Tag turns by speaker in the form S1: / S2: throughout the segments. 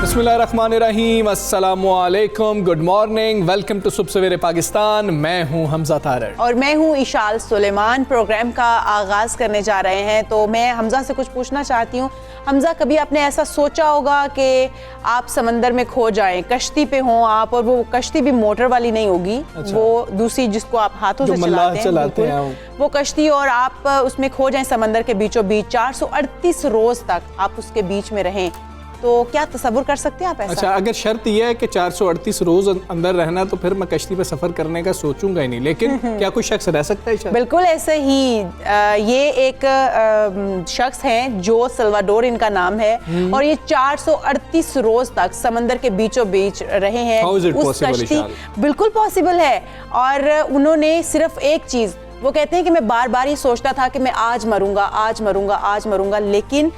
S1: बिस्मिल्लाहिर्रहमानिर्रहीम, अस्सलामुअलैकुम, good morning, welcome to सुबह सवेरे पाकिस्तान। मैं हूं हमजा तारड़
S2: और मैं हूं इशाल सुलेमान। प्रोग्राम का आगाज़ करने जा रहे हैं तो मैं हमजा से कुछ पूछना चाहती हूं। हमजा, कभी आपने ऐसा सोचा होगा कि आप समंदर में खो जाएं, कश्ती पे हों आप, और वो कश्ती भी मोटर वाली नहीं होगी, वो दूसरी जिसको आप हाथों से चलाते हैं वो कश्ती, और आप उसमें खो जाएं समंदर के बीचों बीच, 438 रोज तक आप उसके बीच में रहें, तो क्या तसव्वुर कर सकते हैं आप ऐसा?
S1: अच्छा, अगर शर्त यह है कि 438 रोज अंदर रहना, तो फिर मैं कश्ती पे सफर करने का सोचूंगा ही नहीं, लेकिन क्या कोई शख्स रह सकता है?
S2: बिल्कुल ऐसे ही। ये एक शख्स हैं जो सल्वाडोर इनका नाम है, और ये 438 रोज तक समंदर के बीचों बीच रहे हैं उस कश्ती। बिल्कुल पॉसिबल है। और उन्होंने सिर्फ एक चीज, वो कहते हैं कि मैं बार बार ये सोचता था कि मैं आज मरूंगा, आज मरूंगा, आज मरूंगा, लेकिन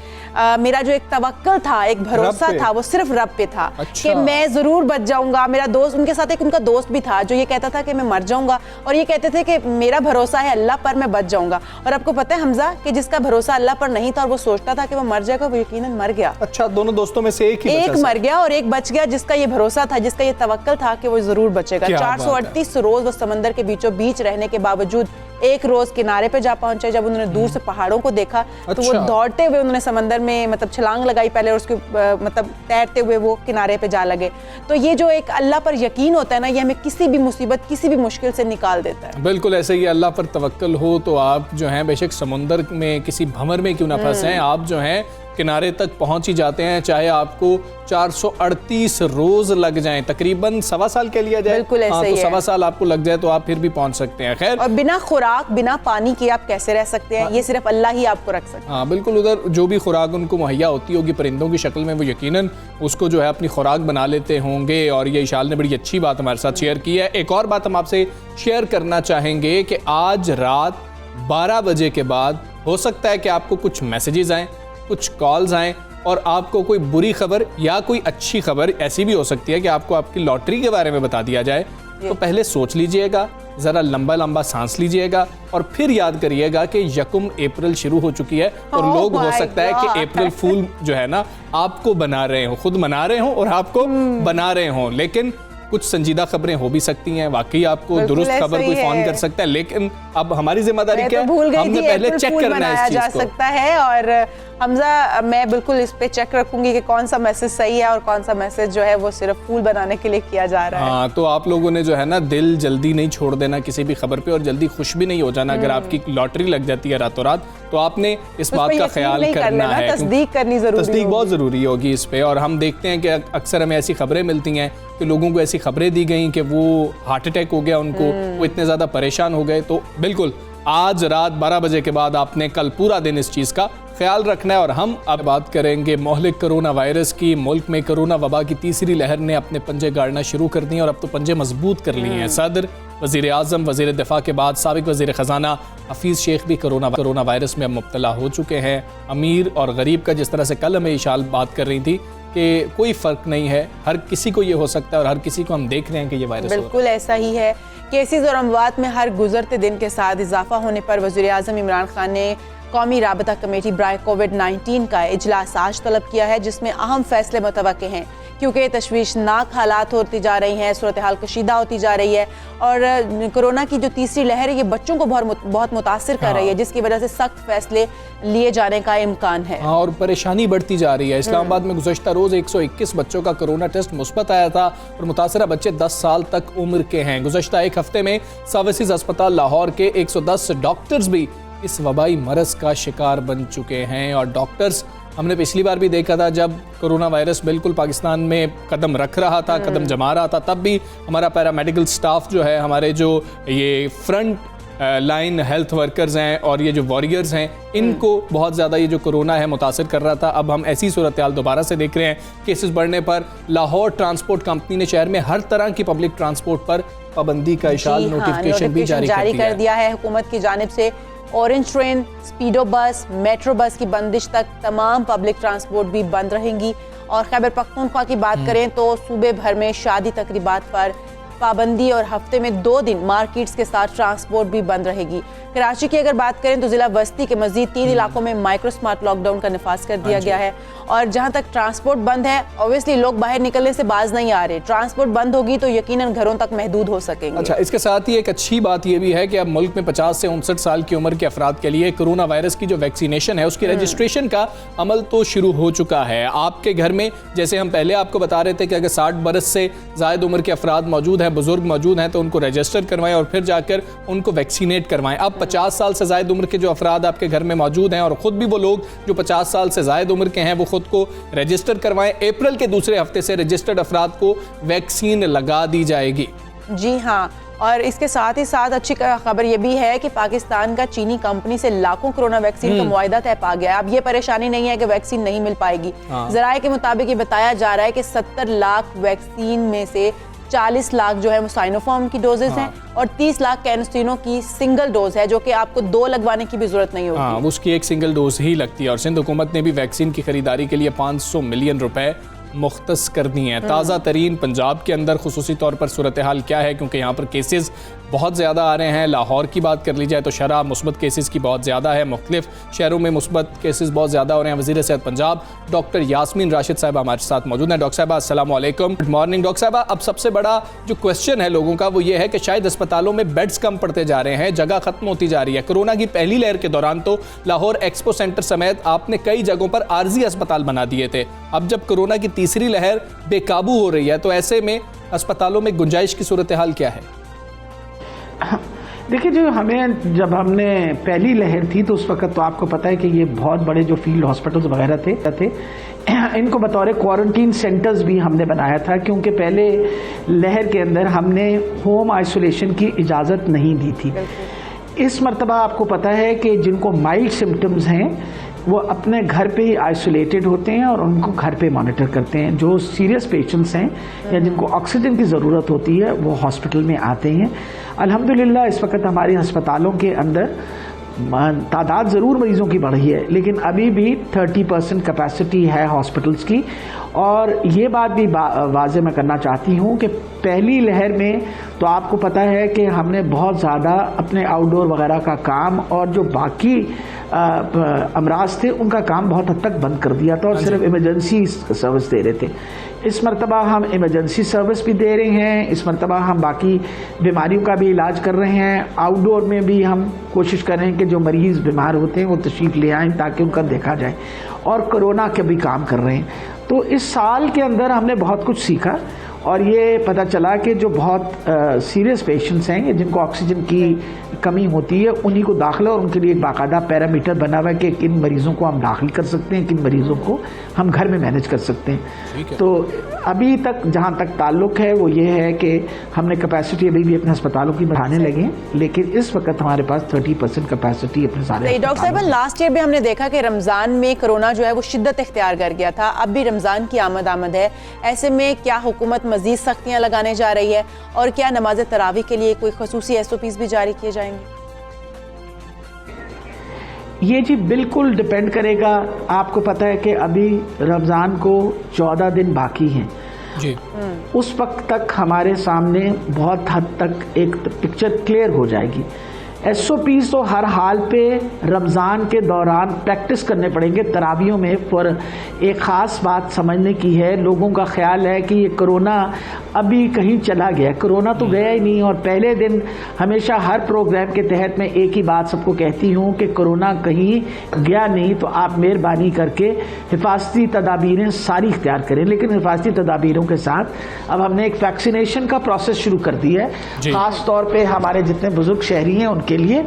S2: मेरा जो एक तवक्कल था, एक भरोसा था, वो सिर्फ रब पे था। अच्छा। कि मैं जरूर बच जाऊंगा। मेरा दोस्त, उनके साथ एक उनका दोस्त भी था जो ये कहता था कि मैं मर जाऊंगा, और ये कहते थे कि मेरा भरोसा है अल्लाह पर, मैं बच जाऊंगा। और आपको पता है हमजा कि जिसका भरोसा अल्लाह पर नहीं था और वो सोचता था कि वो मर जाएगा, वो यकीनन मर गया।
S1: अच्छा, दोनों दोस्तों में से एक
S2: मर गया और एक बच गया, जिसका ये भरोसा था, जिसका ये तवक्कल था कि वो जरूर बचेगा। 438 रोज वो समंदर के बीचों बीच रहने के बावजूद एक रोज किनारे पे जा पहुंचे। जब उन्होंने दूर से पहाड़ों को देखा, तो वो दौड़ते हुए उन्होंने समंदर में मतलब छलांग लगाई पहले, और उसके मतलब तैरते हुए वो किनारे पे जा लगे। तो ये जो एक अल्लाह पर यकीन होता है ना, ये हमें किसी भी मुसीबत, किसी भी मुश्किल से निकाल देता है।
S1: बिल्कुल ऐसे ही अल्लाह पर तवक्कल हो तो आप जो है बेशक समुंदर में किसी भंवर में क्यों ना फंसे, आप जो है किनारे तक पहुंच ही जाते हैं, चाहे आपको 438 रोज लग जाएं, तकरीबन 1.25 साल के लिया जाए।
S2: बिल्कुल ऐसे ही
S1: तो 1.25 साल आपको लग जाए तो आप फिर भी पहुंच सकते हैं। खैर,
S2: और बिना खुराक, बिना पानी के आप कैसे रह सकते हैं? ये सिर्फ अल्लाह ही आपको रख सकता है।
S1: हाँ बिल्कुल, उधर जो भी खुराक उनको मुहैया होती होगी परिंदों की शक्ल में, वो यकीनन उसको जो है अपनी खुराक बना लेते होंगे। और ये इशाल ने बड़ी अच्छी बात हमारे साथ शेयर की है। एक और बात हम आपसे शेयर करना चाहेंगे कि आज रात 12 बजे के बाद हो सकता है कि आपको कुछ मैसेजेस आएँ, कुछ कॉल्स आएँ, और आपको कोई बुरी खबर या कोई अच्छी खबर ऐसी भी हो सकती है कि आपको आपकी लॉटरी के बारे में बता दिया जाए। तो पहले सोच लीजिएगा, ज़रा लंबा लंबा सांस लीजिएगा, और फिर याद करिएगा कि 1 अप्रैल शुरू हो चुकी है, और लोग हो सकता है कि अप्रैल फूल जो है ना आपको बना रहे हो, खुद मना रहे हो और आपको बना रहे हो। लेकिन कुछ संजीदा खबरें हो भी सकती हैं, वाकई आपको दुरुस्त खबर कोई फोन कर सकता है, लेकिन अब हमारी जिम्मेदारी क्या है, हमने पहले चेक करना है इस चीज को।
S2: सकता है। और हमजा, मैं बिल्कुल इस पे चेक रखूंगी कि कौन सा मैसेज सही है और कौन सा मैसेज जो है वो सिर्फ फूल बनाने के लिए किया जा रहा है।
S1: हाँ, तो आप लोगों ने जो है ना दिल जल्दी नहीं छोड़ देना किसी भी खबर पे, और जल्दी खुश भी नहीं हो जाना अगर आपकी लॉटरी लग जाती है रातों रात। तो आपने इस बात का ख्याल करना है,
S2: तस्दीक करनी जरूरी,
S1: तस्दीक बहुत जरूरी होगी इस पे। और हम देखते हैं कि अक्सर हमें ऐसी खबरें मिलती हैं कि लोगों को ऐसी खबरें दी गई कि वो हार्ट अटैक हो गया उनको, वो इतने ज्यादा परेशान हो गए। तो बिल्कुल आज रात 12 बजे के बाद आपने कल पूरा दिन इस चीज का ख्याल रखना है। और हम अब बात करेंगे मोहलिक कोरोना वायरस की। मुल्क में कोरोना वबा की तीसरी लहर ने अपने पंजे गाड़ना शुरू कर दिए, और अब तो पंजे मजबूत कर लिए हैं। सदर, वजीर आजम, वजीर दिफा के बाद साबिक वजीर खजाना हफीज शेख भी कोरोना वायरस में अब मुब्तला हो चुके हैं। अमीर और गरीब का, जिस तरह से कल हमें इशाल बात कर रही थी कि कोई फ़र्क नहीं है, हर किसी को ये हो सकता है, और हर किसी को हम देख रहे हैं कि ये वायरस
S2: बिल्कुल ऐसा ही है। केसेस और अमवात में हर गुजरते दिन के साथ इजाफा होने पर वज़ीर आज़म इमरान खान ने कौमी राबता कमेटी बराए कोविड-19 का इजलास आज तलब किया है, जिसमें अहम फैसले मुतवक्के हैं, क्योंकि तशवीशनाक हालात होती जा रही हैं, सूरत हाल कशीदा होती जा रही है, और कोरोना की जो तीसरी लहर है ये बच्चों को बहुत मुतासिर कर रही है, जिसकी वजह से सख्त फैसले लिए जाने का इम्कान है।
S1: हाँ, और परेशानी बढ़ती जा रही है। इस्लामाबाद में गुज़श्ता रोज़ 121 बच्चों का कोरोना टेस्ट मुस्बत आया था, और मुतासरा बच्चे 10 साल तक उम्र के हैं। गुज़श्ता एक हफ्ते में सर्विसेज अस्पताल लाहौर के 110 डॉक्टर्स भी इस वबाई मरज का शिकार बन चुके हैं। और डॉक्टर्स, हमने पिछली बार भी देखा था जब कोरोना वायरस बिल्कुल पाकिस्तान में कदम रख रहा था, कदम जमा रहा था, तब भी हमारा पैरामेडिकल स्टाफ जो है, हमारे जो ये फ्रंट लाइन हेल्थ वर्कर्स हैं और ये जो वॉरियर्स हैं, इनको बहुत ज़्यादा ये जो कोरोना है मुतासर कर रहा था। अब हम ऐसी सूरत हाल दोबारा से देख रहे हैं, केसेस बढ़ने पर लाहौर ट्रांसपोर्ट कंपनी ने शहर में हर तरह की पब्लिक ट्रांसपोर्ट पर पाबंदी का इशारा नोटिफिकेशन भी जारी कर दिया है
S2: हुकूमत की जानिब से। ऑरेंज ट्रेन, स्पीडो बस, मेट्रो बस की बंदिश तक तमाम पब्लिक ट्रांसपोर्ट भी बंद रहेंगी। और खैबर पख्तूनख्वा की बात करें तो सूबे भर में शादी तकरीबात पर पाबंदी और हफ्ते में 2 दिन मार्केट्स के साथ ट्रांसपोर्ट भी बंद रहेगी। कराची की अगर बात करें तो जिला वस्ती के मजीद 3 इलाकों में माइक्रो स्मार्ट लॉकडाउन का निफाज कर दिया गया है। और जहां तक ट्रांसपोर्ट बंद है, ऑब्वियसली लोग बाहर निकलने से बाज नहीं आ रहे। ट्रांसपोर्ट बंद होगी तो यकीनन घरों तक महदूद हो सकेंगे।
S1: अच्छा, इसके साथ ही एक अच्छी बात यह भी है कि अब मुल्क में 50 से 59 साल की उम्र के अफराद के लिए कोरोना वायरस की जो वैक्सीनेशन है उसकी रजिस्ट्रेशन का अमल तो शुरू हो चुका है। आपके घर में, जैसे हम पहले आपको बता रहे थे कि अगर 60 बरस से ज़ायद उम्र के अफराद मौजूद हैं, बुजुर्ग मौजूद हैं, तो उनको रजिस्टर करवाएं और फिर जाकर उनको वैक्सीनेट करवाएं। अब 50 साल से ज़ायद उम्र के जो अफराद आपके घर में मौजूद हैं और ख़ुद भी वो लोग जो 50 साल से ज़ायद उम्र के हैं, वो खुद को रजिस्टर करवाएं। अप्रैल के दूसरे हफ्ते से रजिस्टर्ड अफराद को वैक्सीन लगा दी जाएगी।
S2: जी हाँ, और इसके साथ ही साथ अच्छी खबर यह भी है कि पाकिस्तान का चीनी कंपनी से लाखों कोरोना वैक्सीन का मुआहदा तय पा गया है। अब ये परेशानी नहीं है कि वैक्सीन नहीं मिल पाएगी। जराये के मुताबिक ये बताया जा रहा है कि 70 लाख वैक्सीन में से 40 लाख जो है वो साइनोफार्म की डोजेस हैं और 30 लाख कैंसिनो की सिंगल डोज है, जो कि आपको 2 लगवाने की भी जरूरत नहीं होगी।
S1: उसकी एक सिंगल डोज ही लगती है। और सिंध हुकूमत ने भी वैक्सीन की खरीदारी के लिए 500 मिलियन रुपए मुख्तस कर दी हैं। ताज़ा तरीन पंजाब के अंदर खुसूसी तौर पर सूरत हाल क्या है, क्योंकि यहाँ पर केसेस बहुत ज़्यादा आ रहे हैं। लाहौर की बात कर ली जाए तो शरह मुस्बत केसेस की बहुत ज़्यादा है, मुख्तलिफ शहरों में मुस्बत केसेस बहुत ज़्यादा हो रहे हैं। वज़ीर सेहत पंजाब डॉक्टर यास्मीन राशिद साहिबा हमारे साथ मौजूद हैं। डॉक्टर साहिबा अस्सलाम वालेकुम, गुड मॉर्निंग। डॉक्टर साहिबा, अब सबसे बड़ा जो क्वेश्चन है लोगों का वो ये है कि शायद अस्पतालों में बेड्स कम पड़ते जा रहे हैं, जगह खत्म होती जा रही है। कोरोना की पहली लहर के दौरान तो लाहौर एक्सपो सेंटर समेत आपने कई जगहों पर आर्जी अस्पताल बना दिए थे। अब जब कोरोना की तीसरी लहर बेकाबू हो रही है तो ऐसे में अस्पतालों में गुंजाइश की सूरत हाल क्या है?
S3: देखिए, जो जब हमने पहली लहर थी तो उस वक्त तो आपको पता है कि ये बहुत बड़े जो फील्ड हॉस्पिटल्स वगैरह थे इनको बतौर क्वारंटीन सेंटर्स भी हमने बनाया था, क्योंकि पहले लहर के अंदर हमने होम आइसोलेशन की इजाज़त नहीं दी थी। इस मरतबा आपको पता है कि जिनको माइल्ड सिम्टम्स हैं वो अपने घर पे ही आइसोलेटेड होते हैं और उनको घर पे मॉनिटर करते हैं। जो सीरियस पेशेंट्स हैं या जिनको ऑक्सीजन की ज़रूरत होती है वो हॉस्पिटल में आते हैं। अल्हम्दुलिल्लाह इस वक्त हमारे अस्पतालों के अंदर तादाद ज़रूर मरीज़ों की बढ़ी है, लेकिन अभी भी 30% कैपेसिटी है हॉस्पिटल्स की। और ये बात भी वाज़ेह मैं करना चाहती हूँ कि पहली लहर में तो आपको पता है कि हमने बहुत ज़्यादा अपने आउटडोर वगैरह का काम और जो बाकी अमराज थे उनका काम बहुत हद तक बंद कर दिया था और सिर्फ इमरजेंसी सर्विस दे रहे थे। इस मरतबा हम इमरजेंसी सर्विस भी दे रहे हैं, इस मरतबा हम बाकी बीमारियों का भी इलाज कर रहे हैं। आउटडोर में भी हम कोशिश कर रहे हैं कि जो मरीज़ बीमार होते हैं वो तशरीफ़ ले आएँ ताकि उनका देखा जाए, और कोरोना के भी काम कर रहे हैं। तो इस साल के अंदर हमने बहुत कुछ सीखा और ये पता चला कि जो बहुत सीरियस पेशेंट्स हैं जिनको ऑक्सीजन की कमी होती है उन्हीं को दाखिला, और उनके लिए एक बाकायदा पैरामीटर बना हुआ है कि किन मरीज़ों को हम दाखिल कर सकते हैं, किन मरीज़ों को हम घर में मैनेज कर सकते हैं। तो अभी तक जहाँ तक ताल्लुक़ है वो ये है कि हमने कैपेसिटी अभी भी अपने अस्पतालों की बढ़ाने लगे हैं, लेकिन इस वक्त हमारे पास 30% कैपेसिटी अपने सारे।
S2: डॉक्टर साहब, लास्ट ईयर भी हमने देखा कि रमज़ान में कोरोना जो है वो शिद्दत इख्तियार कर गया था। अब भी रमज़ान की आमद है, ऐसे में क्या हुकूमत मज़ीद सख्तियाँ लगाने जा रही है और क्या नमाज तरावी के लिए कोई खसूसी SOPs भी जारी किए जाएंगे?
S3: ये जी बिल्कुल डिपेंड करेगा। आपको पता है कि अभी रमज़ान को 14 दिन बाकी हैं
S1: जी।
S3: उस वक्त तक हमारे सामने बहुत हद तक एक पिक्चर क्लियर हो जाएगी। SOPs तो हर हाल पे रमज़ान के दौरान प्रैक्टिस करने पड़ेंगे तरावियों में। पर एक ख़ास बात समझने की है, लोगों का ख्याल है कि ये कोरोना अभी कहीं चला गया। कोरोना तो गया ही नहीं। और पहले दिन हमेशा हर प्रोग्राम के तहत मैं एक ही बात सबको कहती हूँ कि कोरोना कहीं गया नहीं, तो आप मेहरबानी करके हिफाजती तदाबीरें सारी इख्तियार करें। लेकिन हिफाजती तदाबीरों के साथ अब हमने एक वैक्सीनेशन का प्रोसेस शुरू कर दिया है, ख़ास तौर पर हमारे जितने बुजुर्ग शहरी हैं के लिए।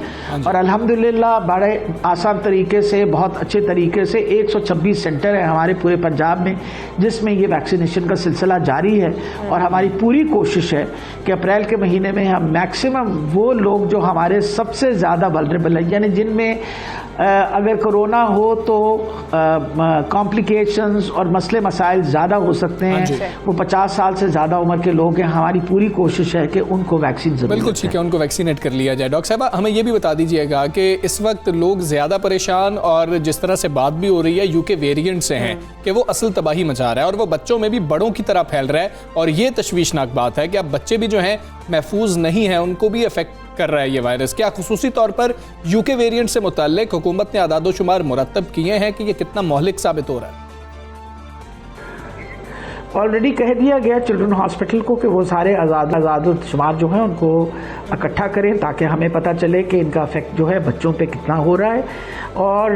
S3: और अल्हम्दुलिल्लाह बड़े आसान तरीके से, बहुत अच्छे तरीके से 126 सेंटर है हमारे पूरे पंजाब में जिसमें ये वैक्सीनेशन का सिलसिला जारी है। और हमारी पूरी कोशिश है कि अप्रैल के महीने में हम मैक्सिमम वो लोग जो हमारे सबसे ज़्यादा वल्नरेबल है, यानी जिनमें अगर कोरोना हो तो कॉम्प्लिकेशंस और मसले मसाइल ज़्यादा हो सकते हैं, वो 50 साल से ज़्यादा उम्र के लोग हैं, हमारी पूरी कोशिश है कि उनको वैक्सीन ज़रूर।
S1: बिल्कुल ठीक है, उनको वैक्सीनेट कर लिया जाए। डॉक्टर साहब हमें ये भी बता दीजिएगा कि इस वक्त लोग ज़्यादा परेशान और जिस तरह से बात भी हो रही है यूके वेरिएंट से हैं कि वो असल तबाही मचा रहा है और वो बच्चों में भी बड़ों की तरह फैल रहा है, और ये तशवीशनाक बात है कि अब बच्चे भी जो हैं महफूज नहीं हैं, उनको भी अफेक्ट कर रहा है ये वायरस। क्या खुसूसी तौर पर यूके वेरिएंट से मुताल्लिक हुकूमत ने आदादोशुमार मुरतब किए हैं कि ये कितना मोहलिक साबित हो रहा है?
S3: ऑलरेडी कह दिया गया चिल्ड्रन हॉस्पिटल को कि वो सारे आदादोशुमार जो हैं उनको इकट्ठा करें ताकि हमें पता चले कि इनका इफेक्ट जो है बच्चों पे कितना हो रहा है। और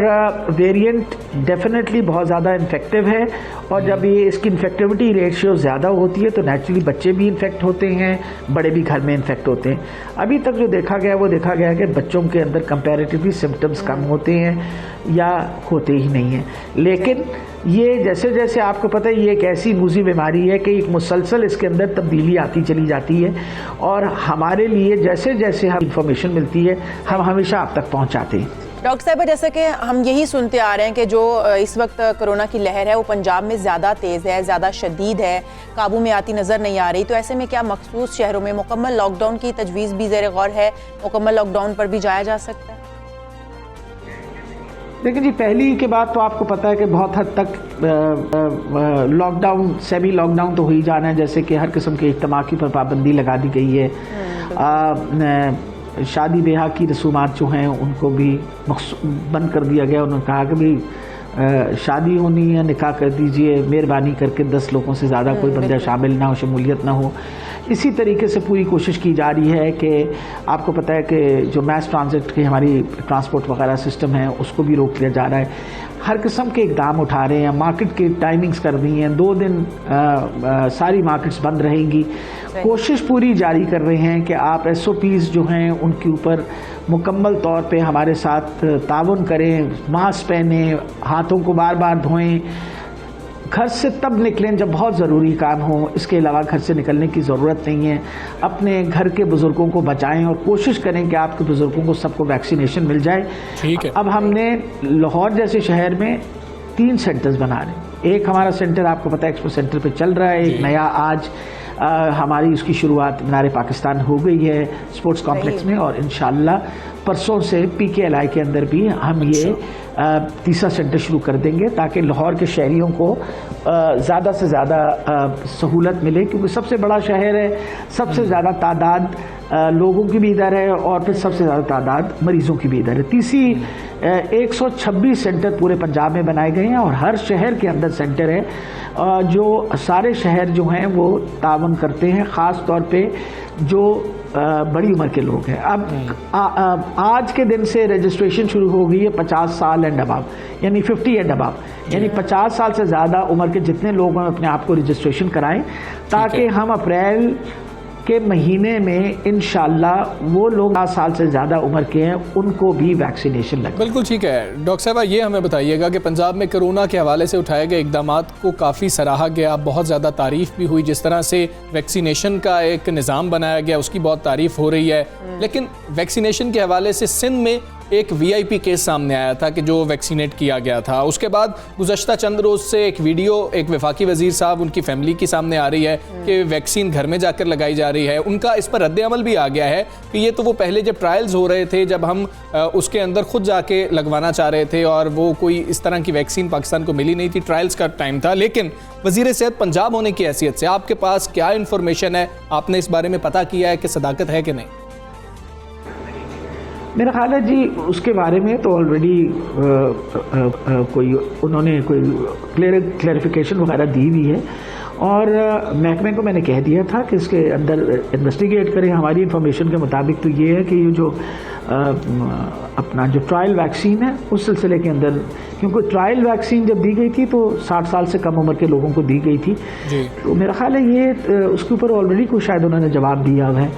S3: वेरिएंट डेफिनेटली बहुत ज़्यादा इन्फेक्टिव है, और जब ये इसकी इन्फेक्टिविटी रेशियो ज़्यादा होती है तो नेचुरली बच्चे भी इन्फेक्ट होते हैं, बड़े भी घर में इन्फेक्ट होते हैं। अभी तक जो देखा गया वो देखा गया कि बच्चों के अंदर कंपैरेटिवली सिम्टम्स कम होते हैं या होते ही नहीं हैं। लेकिन ये जैसे जैसे आपको पता है ये एक ऐसी मूजी बीमारी है कि एक मुसलसल इसके अंदर तब्दीली आती चली जाती है, और हमारे लिए जैसे जैसे हम इंफॉर्मेशन मिलती है हम हमेशा आप तक पहुंचाते हैं।
S2: डॉक्टर साहब जैसे कि हम यही सुनते आ रहे हैं कि जो इस वक्त कोरोना की लहर है वो पंजाब में ज़्यादा तेज़ है, ज़्यादा शदीद है, काबू में आती नज़र नहीं आ रही, तो ऐसे में क्या मखसूस शहरों में मुकम्मल लॉकडाउन की तजवीज़ भी ज़ेर गौर है, मुकम्मल लॉकडाउन पर भी जाया जा सकता है?
S3: देखिए जी, पहली के बाद तो आपको पता है कि बहुत हद तक लॉकडाउन सेमी लॉकडाउन तो हो ही जाना है, जैसे कि हर किस्म के इज्तिमा की पर पाबंदी लगा दी गई है। शादी ब्याह की रसूमात जो हैं उनको भी बंद कर दिया गया। उन्होंने कहा कि भाई शादी होनी है निकाह कर दीजिए, मेहरबानी करके 10 लोगों से ज़्यादा कोई बंदा शामिल ना हो, शमूलियत ना हो। इसी तरीके से पूरी कोशिश की जा रही है कि आपको पता है कि जो मैस ट्रांजिट की हमारी ट्रांसपोर्ट वगैरह सिस्टम है उसको भी रोक लिया जा रहा है। हर किस्म के इकदाम उठा रहे हैं, मार्केट की टाइमिंग्स कर दी हैं, 2 दिन सारी मार्केट्स बंद रहेंगी। कोशिश पूरी जारी कर रहे हैं कि आप SOPs जो हैं उनके ऊपर मुकम्मल तौर पे हमारे साथ ताउन करें, मास्क पहने, हाथों को बार बार धोएं, घर से तब निकलें जब बहुत ज़रूरी काम हो, इसके अलावा घर से निकलने की ज़रूरत नहीं है। अपने घर के बुज़ुर्गों को बचाएं और कोशिश करें कि आपके बुज़ुर्गों को सबको वैक्सीनेशन मिल जाए। ठीक है। अब हमने लाहौर जैसे शहर में 3 सेंटर्स बना रहे हैं। एक हमारा सेंटर आपको पता है एक्सपो सेंटर पे चल रहा है, एक नया आज हमारी उसकी शुरुआत मीनार पाकिस्तान हो गई है स्पोर्ट्स कॉम्प्लेक्स में, और इंशाल्लाह परसों से PKLI के अंदर भी हम ये तीसरा सेंटर शुरू कर देंगे ताकि लाहौर के शहरियों को ज़्यादा से ज़्यादा सहूलत मिले, क्योंकि सबसे बड़ा शहर है, सबसे ज़्यादा तादाद लोगों की भी इधर है और फिर सबसे ज़्यादा तादाद मरीज़ों की भी इधर है। तीसरी 126 सेंटर पूरे पंजाब में बनाए गए हैं और हर शहर के अंदर सेंटर है, जो सारे शहर जो हैं वो तावन करते हैं, ख़ास तौर पे जो बड़ी उम्र के लोग हैं। अब आज के दिन से रजिस्ट्रेशन शुरू हो गई है 50 साल एंड अबव, यानी 50 एंड अबव, यानी 50 साल से ज़्यादा उम्र के जितने लोग हैं अपने आप को रजिस्ट्रेशन कराएं, ताकि हम अप्रैल के महीने में इंशाल्लाह वो लोग 5 साल से ज़्यादा उम्र के हैं उनको भी वैक्सीनेशन लगे।
S1: बिल्कुल ठीक है। डॉक्टर साहब ये हमें बताइएगा कि पंजाब में कोरोना के हवाले से उठाए गए इकदामात को काफ़ी सराहा गया, बहुत ज़्यादा तारीफ़ भी हुई, जिस तरह से वैक्सीनेशन का एक निज़ाम बनाया गया उसकी बहुत तारीफ़ हो रही है। लेकिन वैक्सीनेशन के हवाले से सिंध में एक VIP केस सामने आया था कि जो वैक्सीनेट किया गया था। उसके बाद गुज़श्ता चंद रोज़ से एक वीडियो एक वफाकी वज़ीर साहब उनकी फैमिली की सामने आ रही है कि वैक्सीन घर में जाकर लगाई जा रही है। उनका इस पर रद्द अमल भी आ गया है कि ये तो वो पहले जब ट्रायल्स हो रहे थे, जब हम उसके अंदर खुद जाके लगवाना चाह रहे थे और वो कोई इस तरह की वैक्सीन पाकिस्तान को मिली नहीं थी, ट्रायल्स का टाइम था। लेकिन वज़ीर सेहत पंजाब होने की हैसियत से आपके पास क्या इन्फॉर्मेशन है, आपने इस बारे में पता किया है कि सदाकत है कि नहीं?
S3: मेरा ख्याल है जी उसके बारे में तो ऑलरेडी कोई उन्होंने कोई क्लैरिफिकेशन वगैरह दी हुई है और महकमे को मैंने कह दिया था कि इसके अंदर इन्वेस्टिगेट करें। हमारी इन्फॉर्मेशन के मुताबिक तो ये है कि ये जो अपना जो ट्रायल वैक्सीन है उस सिलसिले के अंदर, क्योंकि ट्रायल वैक्सीन जब दी गई थी तो 60 साल से कम उम्र के लोगों को दी गई थी जी। तो मेरा ख्याल है ये उसके ऊपर ऑलरेडी कुछ शायद उन्होंने जवाब दिया हुआ है।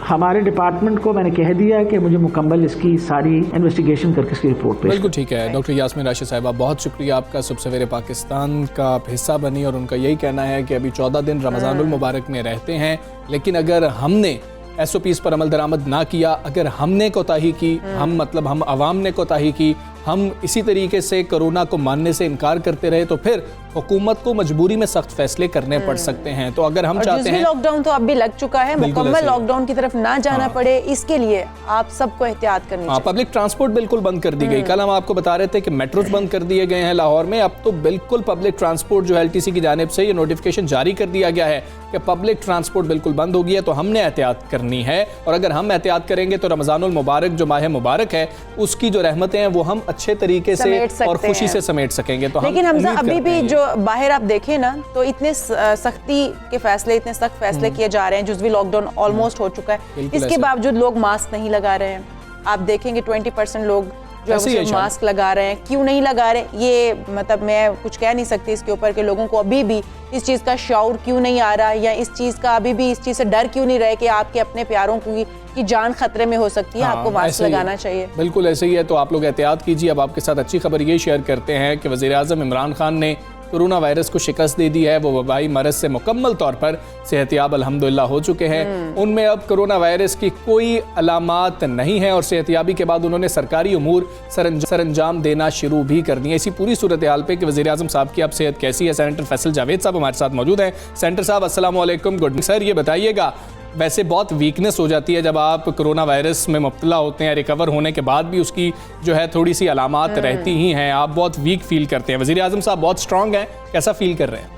S3: हमारे डिपार्टमेंट को मैंने कह दिया कि मुझे मुकम्मल इसकी सारी इन्वेस्टिगेशन करके इसकी रिपोर्ट पेश
S1: बिल्कुल ठीक है। डॉक्टर यास्मीन राशिद साहिबा, बहुत शुक्रिया आपका सुबह सवेरे पाकिस्तान का आप हिस्सा बनी, और उनका यही कहना है कि अभी 14 दिन रमज़ानुल मुबारक में रहते हैं, लेकिन अगर हमने SOPs पर अमल दरामद ना किया, अगर हमने कोताही की, हम अवाम ने कोताही की, हम इसी तरीके से कोरोना को मानने से इनकार करते रहे, तो फिर हुकूमत को मजबूरी में सख्त फैसले करने पड़ सकते हैं। तो अगर हम चाहते हैं
S2: लॉकडाउन तो अब भी लग चुका है, मुकम्मल लॉकडाउन की तरफ ना जाना पड़े, इसके लिए आप सबको एहतियात करनी चाहिए।
S1: पब्लिक ट्रांसपोर्ट बिल्कुल बंद कर दी गई। कल हम आपको बता रहे थे कि मेट्रोज बंद कर दिए गए हैं लाहौर में। अब तो बिल्कुल पब्लिक ट्रांसपोर्ट जो LTC की जानिब से ये नोटिफिकेशन जारी कर दिया गया है कि पब्लिक ट्रांसपोर्ट बिल्कुल बंद हो गई है। तो हमने एहतियात करनी है, और अगर हम एहतियात करेंगे तो रमज़ानुल मुबारक जो माह मुबारक है उसकी जो रहमतें हैं वो हम अच्छे तरीके से और खुशी से समेट सकेंगे। तो
S2: लेकिन हमजा अभी भी जो बाहर आप देखें ना, तो इतने सख्ती के फैसले, इतने सख्त फैसले किए जा रहे हैं, जुज़वी लॉकडाउन ऑलमोस्ट हो चुका है, इसके बावजूद लोग मास्क नहीं लगा रहे हैं। आप देखेंगे 20% लोग जो है मास्क लगा रहे हैं। क्यों नहीं लगा रहे, ये मतलब मैं कुछ कह नहीं सकती इसके ऊपर कि लोगों को अभी भी इस चीज़ का शऊर क्यों नहीं आ रहा, या इस चीज़ का अभी भी इस चीज़ से डर क्यों नहीं रहे कि आपके अपने प्यारों की जान खतरे में हो सकती है। आपको मास्क लगाना चाहिए।
S1: बिल्कुल ऐसे ही है, तो आप लोग एहतियात कीजिए। अब आपके साथ अच्छी खबर ये शेयर करते हैं कि वज़ीर आज़म इमरान खान ने कोरोना वायरस को शिकस्त दे दी है। वो वबाई मरज़ से मुकम्मल तौर पर सेहतियाब अल्हम्दुलिल्लाह हो चुके हैं। उनमें अब कोरोना वायरस की कोई अलामात नहीं है, और सेहतियाबी के बाद उन्होंने सरकारी उमूर सरंजाम देना शुरू भी कर दिए। इसी पूरी सूरत हाल पे कि वज़ीर आज़म साहब की अब सेहत कैसी है, सेनेटर फैसल जावेद साहब हमारे साथ मौजूद हैं। सेनेटर साहब अस्सलाम वालेकुम। गुड सर, ये बताइएगा, वैसे बहुत वीकनेस हो जाती है जब आप कोरोना वायरस में मुब्तला होते हैं, रिकवर होने के बाद भी उसकी जो है थोड़ी सी अलामात रहती ही हैं, आप बहुत वीक फील करते हैं। वज़ीर आज़म साहब बहुत स्ट्रॉन्ग हैं, कैसा फील कर रहे हैं?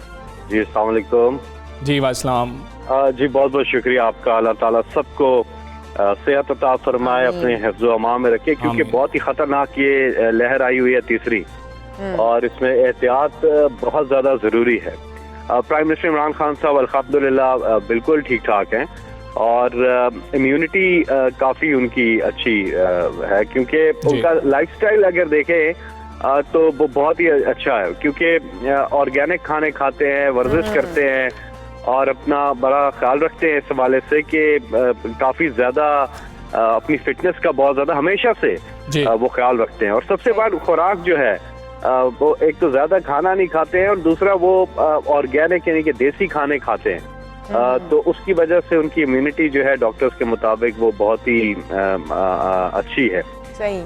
S4: जी अस्सलाम वालेकुम।
S1: जी वालेकुम।
S4: जी बहुत बहुत शुक्रिया आपका। अल्लाह ताला सबको सेहत अता फरमाए, अपने हिफ्ज़ अमान में रखे, क्योंकि बहुत ही खतरनाक ये लहर आई हुई है तीसरी, और इसमें एहतियात बहुत ज़्यादा ज़रूरी है। प्राइम मिनिस्टर इमरान खान साहब अल्हम्दुलिल्लाह बिल्कुल ठीक ठाक हैं, और इम्यूनिटी काफ़ी उनकी अच्छी है, क्योंकि उनका लाइफस्टाइल अगर देखें तो वो बहुत ही अच्छा है, क्योंकि ऑर्गेनिक खाने खाते हैं, वर्जिश करते हैं, और अपना बड़ा ख्याल रखते हैं इस हवाले से कि काफ़ी ज़्यादा अपनी फिटनेस का बहुत ज़्यादा हमेशा से वो ख्याल रखते हैं। और सबसे बड़ा खुराक जो है वो एक तो ज्यादा खाना नहीं खाते हैं, और दूसरा वो ऑर्गेनिक यानी कि देसी खाने खाते हैं। तो उसकी वजह से उनकी इम्यूनिटी जो है डॉक्टर्स के मुताबिक वो बहुत ही अच्छी है।
S2: सही।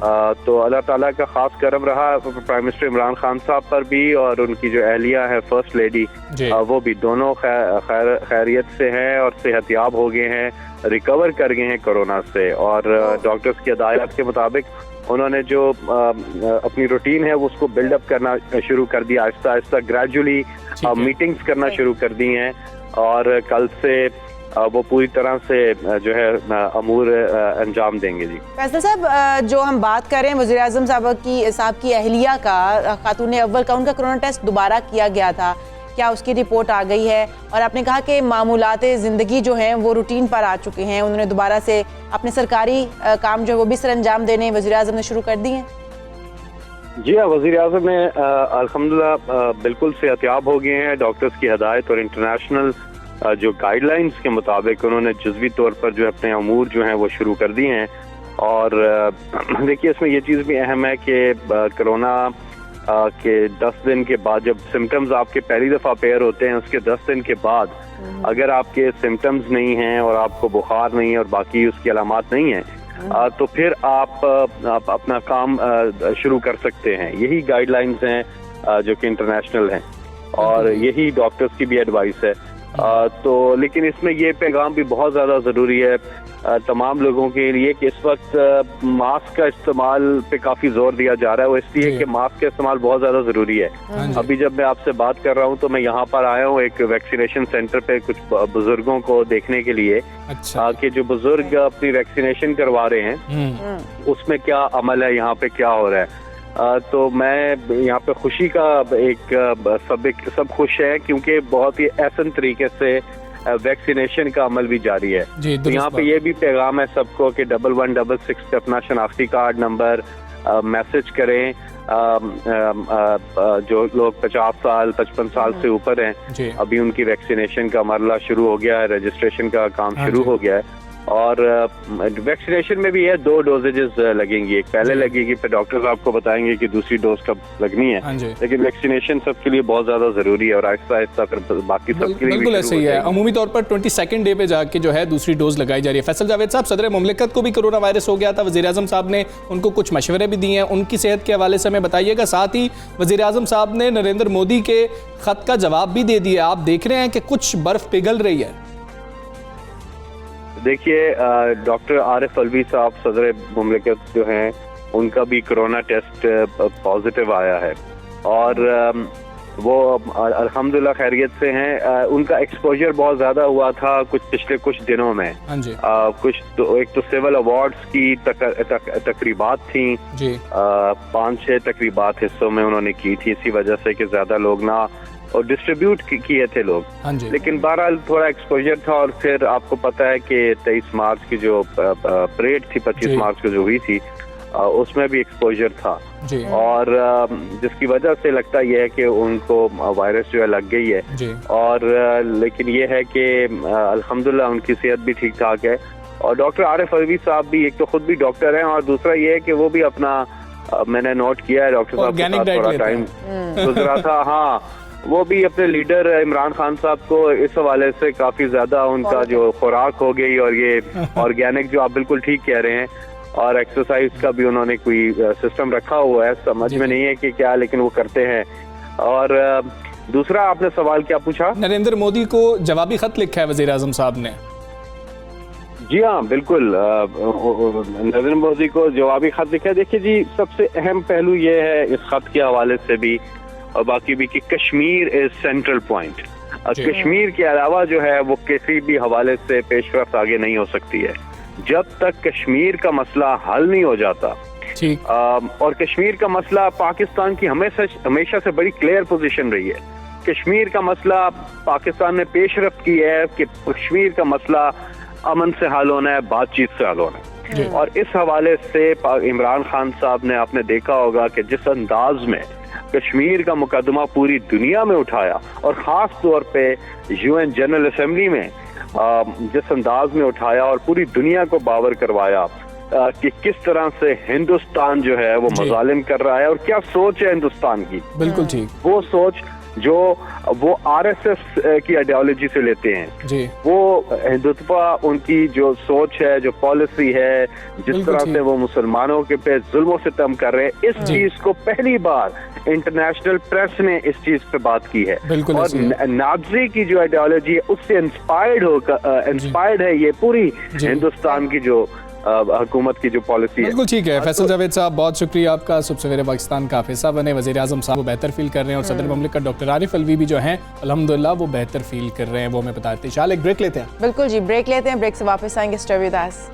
S4: तो अल्लाह ताला का खास करम रहा प्राइम मिनिस्टर इमरान खान साहब पर भी, और उनकी जो अहलिया है फर्स्ट लेडी, वो भी दोनों खैरियत से हैं और सेहतियाब हो गए हैं, रिकवर कर गए हैं कोरोना से। और डॉक्टर्स की हिदायत के मुताबिक उन्होंने जो अपनी रूटीन है उसको बिल्डअप करना शुरू कर दिया, आहिस्ता आहिस्ता ग्रेजुअली मीटिंग्स करना शुरू कर दी हैं, और कल से वो पूरी तरह से जो है अमूर अंजाम देंगे। जी
S2: फैसल साहब, जो हम बात कर रहे हैं वज़ीर आज़म साहब की अहलिया का, खातून अव्वल का, उनका कोरोना टेस्ट दोबारा किया गया था, क्या उसकी रिपोर्ट आ गई है? और आपने कहा कि मामूलाते ज़िंदगी जो हैं वो रूटीन पर आ चुके हैं, उन्होंने दोबारा से अपने सरकारी काम जो है वो भी सरअंजाम देने वज़ीर आज़म ने शुरू कर दिए हैं।
S4: जी हाँ, वज़ीर आज़म ने अल्हम्दुलिल्लाह बिल्कुल सेहतियाब हो गए हैं। डॉक्टर्स की हदायत और इंटरनेशनल जो गाइडलाइंस के मुताबिक उन्होंने जुज़वी तौर पर जो अपने अमूर जो हैं वो शुरू कर दिए हैं। और देखिए, इसमें ये चीज़ भी अहम है कि कोरोना के 10 दिन के बाद जब सिम्टम्स आपके पहली दफ़ा पेयर होते हैं, उसके 10 दिन के बाद अगर आपके सिम्टम्स नहीं हैं और आपको बुखार नहीं है और बाकी उसकी अलामात नहीं है, तो फिर आप अपना काम शुरू कर सकते हैं। यही गाइडलाइंस हैं जो कि इंटरनेशनल हैं, और यही डॉक्टर्स की भी एडवाइस है। तो लेकिन इसमें ये पैगाम भी बहुत ज़्यादा ज़रूरी है तमाम लोगों के लिए कि इस वक्त मास्क का इस्तेमाल पे काफ़ी जोर दिया जा रहा है। वो इसलिए कि मास्क का इस्तेमाल बहुत ज़्यादा ज़रूरी है। अभी जब मैं आपसे बात कर रहा हूँ तो मैं यहाँ पर आया हूँ एक वैक्सीनेशन सेंटर पे कुछ बुजुर्गों को देखने के लिए। अच्छा। कि जो बुजुर्ग अपनी वैक्सीनेशन करवा रहे हैं उसमें क्या अमल है, यहाँ पे क्या हो रहा है। तो मैं यहाँ पे खुशी का सब खुश है, क्योंकि बहुत ही आसान तरीके से वैक्सीनेशन का अमल भी जारी है। तो यहाँ पे ये भी पैगाम है सबको कि 1166 पे अपना शनाख्ती कार्ड नंबर मैसेज करें। जो लोग 50 साल 55 साल से ऊपर हैं, अभी उनकी वैक्सीनेशन का मरला शुरू हो गया है, रजिस्ट्रेशन का काम शुरू हो गया है। और वैक्सीनेशन में भी है 2 डोजेजेस लगेंगी, एक पहले लगेगी फिर डॉक्टर्स आपको बताएंगे कि दूसरी डोज कब लगनी है, लेकिन वैक्सीनेशन सबके लिए बहुत ज्यादा जरूरी है और आहिस्ता आहिस्ता फिर बाकी सबके लिए
S1: बिल्कुल ऐसे ही है। अमूमी तौर पर 22nd डे पे जाके जो है दूसरी डोज लगाई जा रही है। फैसल जावेद साहब, सदर मुमलिकत को भी कोरोना वायरस हो गया था, वज़ीर आज़म साहब ने उनको कुछ मशवरे भी दिए हैं, उनकी सेहत के हवाले से हमें बताइएगा। साथ ही वज़ीर आज़म साहब ने नरेंद्र मोदी के खत का जवाब भी दे दिया। आप देख रहे हैं कि कुछ बर्फ पिघल रही है।
S4: देखिए, डॉक्टर आरिफ अलवी साहब सदर मुमलिकत जो हैं उनका भी कोरोना टेस्ट पॉजिटिव आया है और वो अल्हम्दुलिल्लाह खैरियत से हैं। उनका एक्सपोजर बहुत ज़्यादा हुआ था पिछले कुछ दिनों में। एक तो सिविल अवार्ड्स की तकरीबात थी, 5-6 तकरीबात हिस्सों में उन्होंने की थी, इसी वजह से कि ज़्यादा लोग ना और डिस्ट्रीब्यूट किए थे लोग, लेकिन बहरहाल थोड़ा एक्सपोजर था। और फिर आपको पता है कि 23 मार्च की जो परेड थी 25 मार्च को जो हुई थी उसमें भी एक्सपोजर था और जिसकी वजह से लगता यह है कि उनको वायरस जो है लग गई है। और लेकिन ये है कि अल्हम्दुलिल्लाह उनकी सेहत भी ठीक ठाक है। और डॉक्टर आरिफ अलवी साहब भी एक तो खुद भी डॉक्टर हैं और दूसरा ये है कि वो भी अपना मैंने नोट किया है डॉक्टर साहब के साथ थोड़ा टाइम गुजरा था, हाँ, वो भी अपने लीडर इमरान खान साहब को इस हवाले से काफी ज्यादा उनका जो खुराक हो गई और ये ऑर्गेनिक जो आप बिल्कुल ठीक कह रहे हैं और एक्सरसाइज का भी उन्होंने कोई सिस्टम रखा हुआ है, समझ में नहीं है कि क्या, लेकिन वो करते हैं। और दूसरा आपने सवाल क्या पूछा?
S1: नरेंद्र मोदी को जवाबी खत लिखा है वज़ीर आज़म साहब ने।
S4: जी हाँ, बिल्कुल, नरेंद्र मोदी को जवाबी खत लिखा है। देखिए जी, सबसे अहम पहलू ये है इस खत के हवाले से भी और बाकी भी कि Kashmir is central point. Kashmir के अलावा जो है वो किसी भी हवाले से पेशरफ्त आगे नहीं हो सकती है जब तक कश्मीर का मसला हल नहीं हो जाता। और कश्मीर का मसला पाकिस्तान की हमेशा से बड़ी क्लियर पोजीशन रही है। कश्मीर का मसला पाकिस्तान ने पेशरफ्त की है कि कश्मीर का मसला अमन से हल होना है, बातचीत से हल होना है। और इस हवाले से इमरान खान साहब ने आपने देखा होगा कि जिस अंदाज में कश्मीर का मुकदमा पूरी दुनिया में उठाया और खास तौर पे UN जनरल असेंबली में जिस अंदाज में उठाया और पूरी दुनिया को बावर करवाया कि किस तरह से हिंदुस्तान जो है वो मजालिम कर रहा है और क्या सोच है हिंदुस्तान की।
S1: बिल्कुल ठीक,
S4: वो सोच जो वो RSS की आइडियोलॉजी से लेते हैं, वो हिंदुत्व उनकी जो सोच है, जो पॉलिसी है, जिस तरह से वो मुसलमानों के पे जुल्म सितम कर रहे हैं, इस चीज को पहली बार इंटरनेशनल प्रेस ने इस चीज पे बात की है। और नाज़ी की जो आइडियोलॉजी है उससे इंस्पायर्ड है ये पूरी हिंदुस्तान की जो हुकूमत की जो पॉलिसी है।
S1: बिल्कुल ठीक है। फैसल जावेद साहब, बहुत शुक्रिया आपका। सुबह सवेरे पाकिस्तान का हिस्सा बने। वज़ीर आज़म साहब वो बेहतर फील कर रहे हैं और सदर मुमलिकत डॉक्टर आरिफ अलवी भी जो हैं अल्हम्दुलिल्लाह वो बेहतर फील कर रहे हैं, वो हमें बताते हैं। शाल एक ब्रेक लेते हैं।
S2: बिल्कुल जी, ब्रेक लेते हैं, ब्रेक से वापस आएंगे। Stay with us.